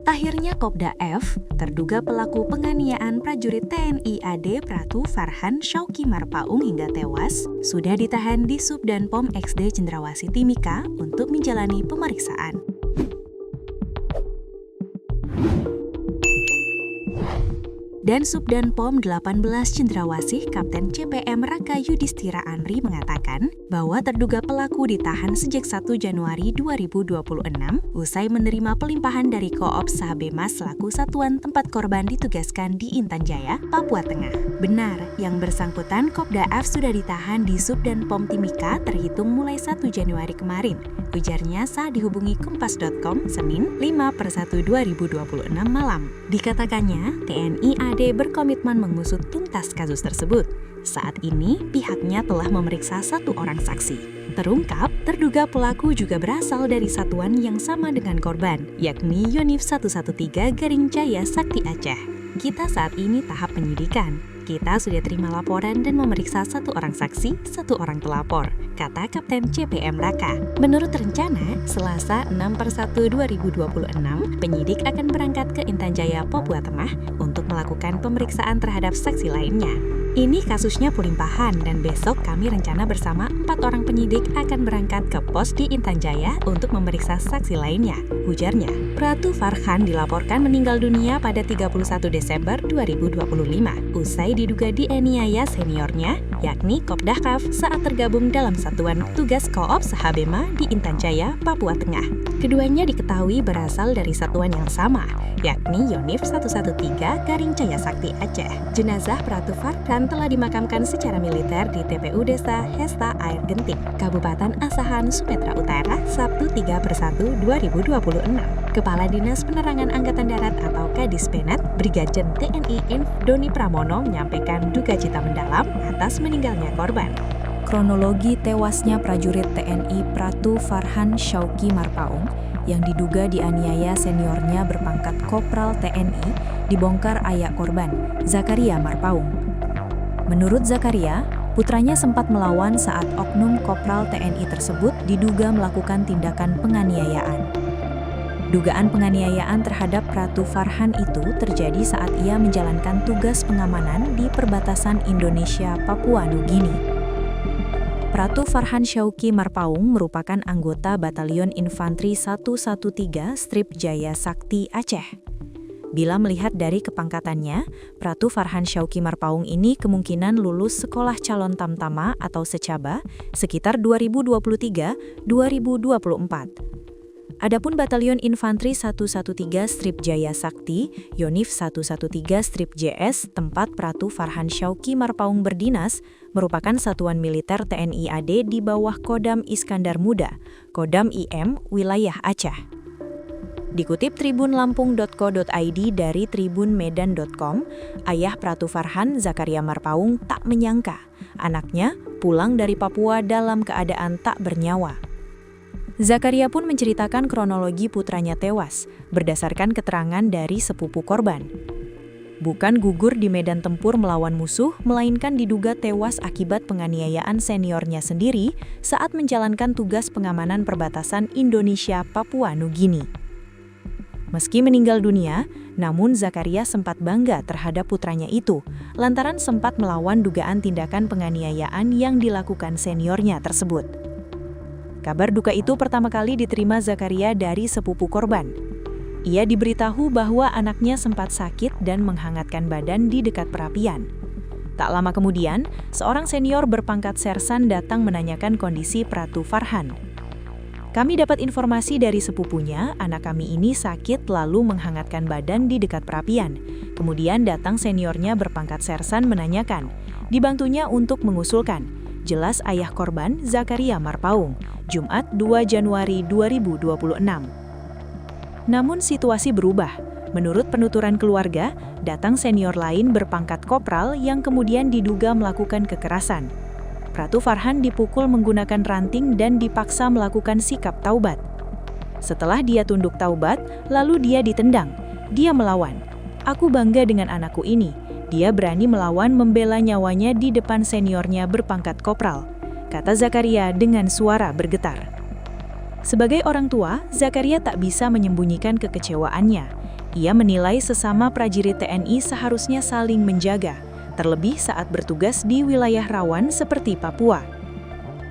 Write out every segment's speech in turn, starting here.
Akhirnya Kopda F, terduga pelaku penganiayaan prajurit TNI AD Pratu Farhan Syauki Marpaung hingga tewas, sudah ditahan di Subdanpom XD Cendrawasih Timika untuk menjalani pemeriksaan. Dan Subdanpom 18 Cendrawasih Kapten CPM Raka Yudhistira Anri mengatakan bahwa terduga pelaku ditahan sejak 1 Januari 2026 usai menerima pelimpahan dari Koop Sahabema selaku satuan tempat korban ditugaskan di Intan Jaya, Papua Tengah. Benar, yang bersangkutan Kopda F sudah ditahan di Subdanpom Timika terhitung mulai 1 Januari kemarin, ujarnya saat dihubungi Kompas.com Senin 5/1/2026 malam. Dikatakannya, TNI AD berkomitmen mengusut tuntas kasus tersebut. Saat ini, pihaknya telah memeriksa 1 orang saksi. Terungkap, terduga pelaku juga berasal dari satuan yang sama dengan korban, yakni Yonif 113 Garing Jaya Sakti Aceh. Kita saat ini tahap penyidikan. Kita sudah terima laporan dan memeriksa 1 orang saksi, 1 orang pelapor, kata Kapten CPM Raka. Menurut rencana, Selasa 6/1/2026, penyidik akan berangkat ke Intan Jaya, Papua Tengah untuk melakukan pemeriksaan terhadap saksi lainnya. Ini kasusnya pelimpahan dan besok kami rencana bersama 4 orang penyidik akan berangkat ke pos di Intan Jaya untuk memeriksa saksi lainnya, ujarnya. Pratu Farhan dilaporkan meninggal dunia pada 31 Desember 2025 usai diduga dianiaya seniornya, yakni Kopda F saat tergabung dalam Satuan Tugas Koop Sahabema di Intan Jaya, Papua Tengah. Keduanya diketahui berasal dari satuan yang sama, yakni Yonif 113 Garing Jaya Sakti Aceh. Jenazah Pratu Farhan telah dimakamkan secara militer di TPU Desa Hesta Air Genting, Kabupaten Asahan, Sumatera Utara, Sabtu 3/1/2026. Kepala Dinas Penerangan Angkatan Darat atau Kadispenet, Brigajen TNI Inf Doni Pramono menyampaikan duka cita mendalam atas meninggalnya korban. Kronologi tewasnya prajurit TNI Pratu Farhan Syauki Marpaung yang diduga dianiaya seniornya berpangkat Kopral TNI dibongkar ayah korban, Zakaria Marpaung. Menurut Zakaria, putranya sempat melawan saat oknum Kopral TNI tersebut diduga melakukan tindakan penganiayaan. Dugaan penganiayaan terhadap Pratu Farhan itu terjadi saat ia menjalankan tugas pengamanan di perbatasan Indonesia-Papua Nugini. Pratu Farhan Syauki Marpaung merupakan anggota Batalion Infanteri 113 Strip Jaya Sakti Aceh. Bila melihat dari kepangkatannya, Pratu Farhan Syauki Marpaung ini kemungkinan lulus sekolah calon tamtama atau secaba sekitar 2023-2024. Adapun Batalion Infanteri 113 Strip Jaya Sakti, Yonif 113 Strip JS, tempat Pratu Farhan Syauki Marpaung berdinas, merupakan satuan militer TNI AD di bawah Kodam Iskandar Muda, Kodam IM, wilayah Aceh. Dikutip tribunlampung.co.id dari tribunmedan.com, ayah Pratu Farhan, Zakaria Marpaung, tak menyangka anaknya pulang dari Papua dalam keadaan tak bernyawa. Zakaria pun menceritakan kronologi putranya tewas, berdasarkan keterangan dari sepupu korban. Bukan gugur di medan tempur melawan musuh, melainkan diduga tewas akibat penganiayaan seniornya sendiri saat menjalankan tugas pengamanan perbatasan Indonesia-Papua Nugini. Meski meninggal dunia, namun Zakaria sempat bangga terhadap putranya itu, lantaran sempat melawan dugaan tindakan penganiayaan yang dilakukan seniornya tersebut. Kabar duka itu pertama kali diterima Zakaria dari sepupu korban. Ia diberitahu bahwa anaknya sempat sakit dan menghangatkan badan di dekat perapian. Tak lama kemudian, seorang senior berpangkat sersan datang menanyakan kondisi Pratu Farhan. Kami dapat informasi dari sepupunya, anak kami ini sakit lalu menghangatkan badan di dekat perapian. Kemudian datang seniornya berpangkat sersan menanyakan, dibantunya untuk mengusulkan. Jelas ayah korban, Zakaria Marpaung, Jumat 2 Januari 2026. Namun situasi berubah. Menurut penuturan keluarga, datang senior lain berpangkat kopral yang kemudian diduga melakukan kekerasan. Pratu Farhan dipukul menggunakan ranting dan dipaksa melakukan sikap taubat. Setelah dia tunduk taubat, lalu dia ditendang. Dia melawan. Aku bangga dengan anakku ini. Dia berani melawan membela nyawanya di depan seniornya berpangkat kopral, kata Zakaria dengan suara bergetar. Sebagai orang tua, Zakaria tak bisa menyembunyikan kekecewaannya. Ia menilai sesama prajurit TNI seharusnya saling menjaga, terlebih saat bertugas di wilayah rawan seperti Papua.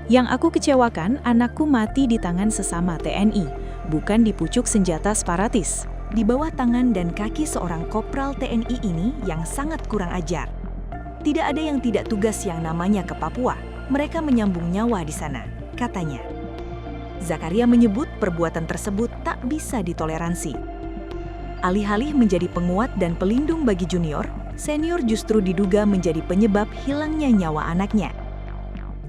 Yang aku kecewakan, anakku mati di tangan sesama TNI, bukan di pucuk senjata separatis. Di bawah tangan dan kaki seorang kopral TNI ini yang sangat kurang ajar. Tidak ada yang tidak tugas yang namanya ke Papua. Mereka menyambung nyawa di sana, katanya. Zakaria menyebut perbuatan tersebut tak bisa ditoleransi. Alih-alih menjadi penguat dan pelindung bagi junior, senior justru diduga menjadi penyebab hilangnya nyawa anaknya.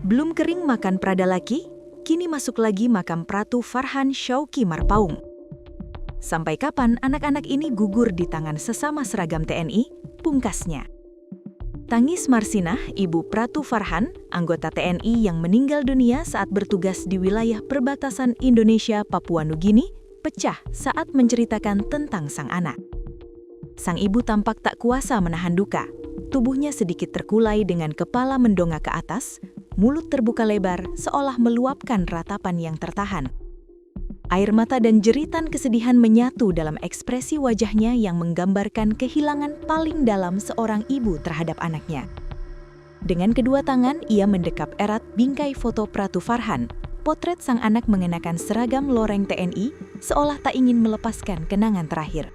Belum kering makan Pradalaki, kini masuk lagi makam Pratu Farhan Syauki Marpaung. Sampai kapan anak-anak ini gugur di tangan sesama seragam TNI? Pungkasnya. Tangis Marsinah, ibu Pratu Farhan, anggota TNI yang meninggal dunia saat bertugas di wilayah perbatasan Indonesia-Papua Nugini, pecah saat menceritakan tentang sang anak. Sang ibu tampak tak kuasa menahan duka. Tubuhnya sedikit terkulai dengan kepala mendongak ke atas, mulut terbuka lebar seolah meluapkan ratapan yang tertahan. Air mata dan jeritan kesedihan menyatu dalam ekspresi wajahnya yang menggambarkan kehilangan paling dalam seorang ibu terhadap anaknya. Dengan kedua tangan, ia mendekap erat bingkai foto Pratu Farhan, potret sang anak mengenakan seragam loreng TNI, seolah tak ingin melepaskan kenangan terakhir.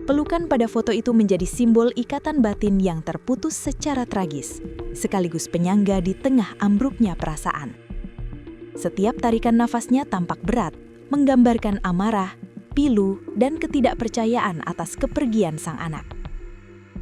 Pelukan pada foto itu menjadi simbol ikatan batin yang terputus secara tragis, sekaligus penyangga di tengah ambruknya perasaan. Setiap tarikan nafasnya tampak berat, menggambarkan amarah, pilu, dan ketidakpercayaan atas kepergian sang anak.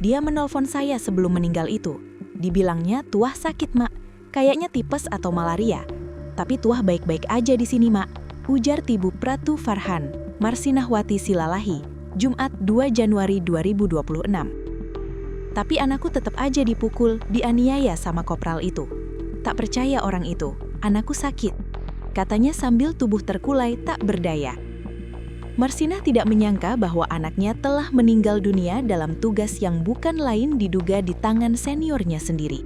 Dia menelpon saya sebelum meninggal itu. Dibilangnya, "Tuah sakit, Mak. Kayaknya tipes atau malaria. Tapi Tuah baik-baik aja di sini, Mak," ujar Ibu Pratu Farhan, Marsinahwati Silalahi, Jumat 2 Januari 2026. Tapi anakku tetap aja dipukul, dianiaya sama kopral itu. Tak percaya orang itu, anakku sakit, katanya sambil tubuh terkulai tak berdaya. Marsinah tidak menyangka bahwa anaknya telah meninggal dunia dalam tugas yang bukan lain diduga di tangan seniornya sendiri.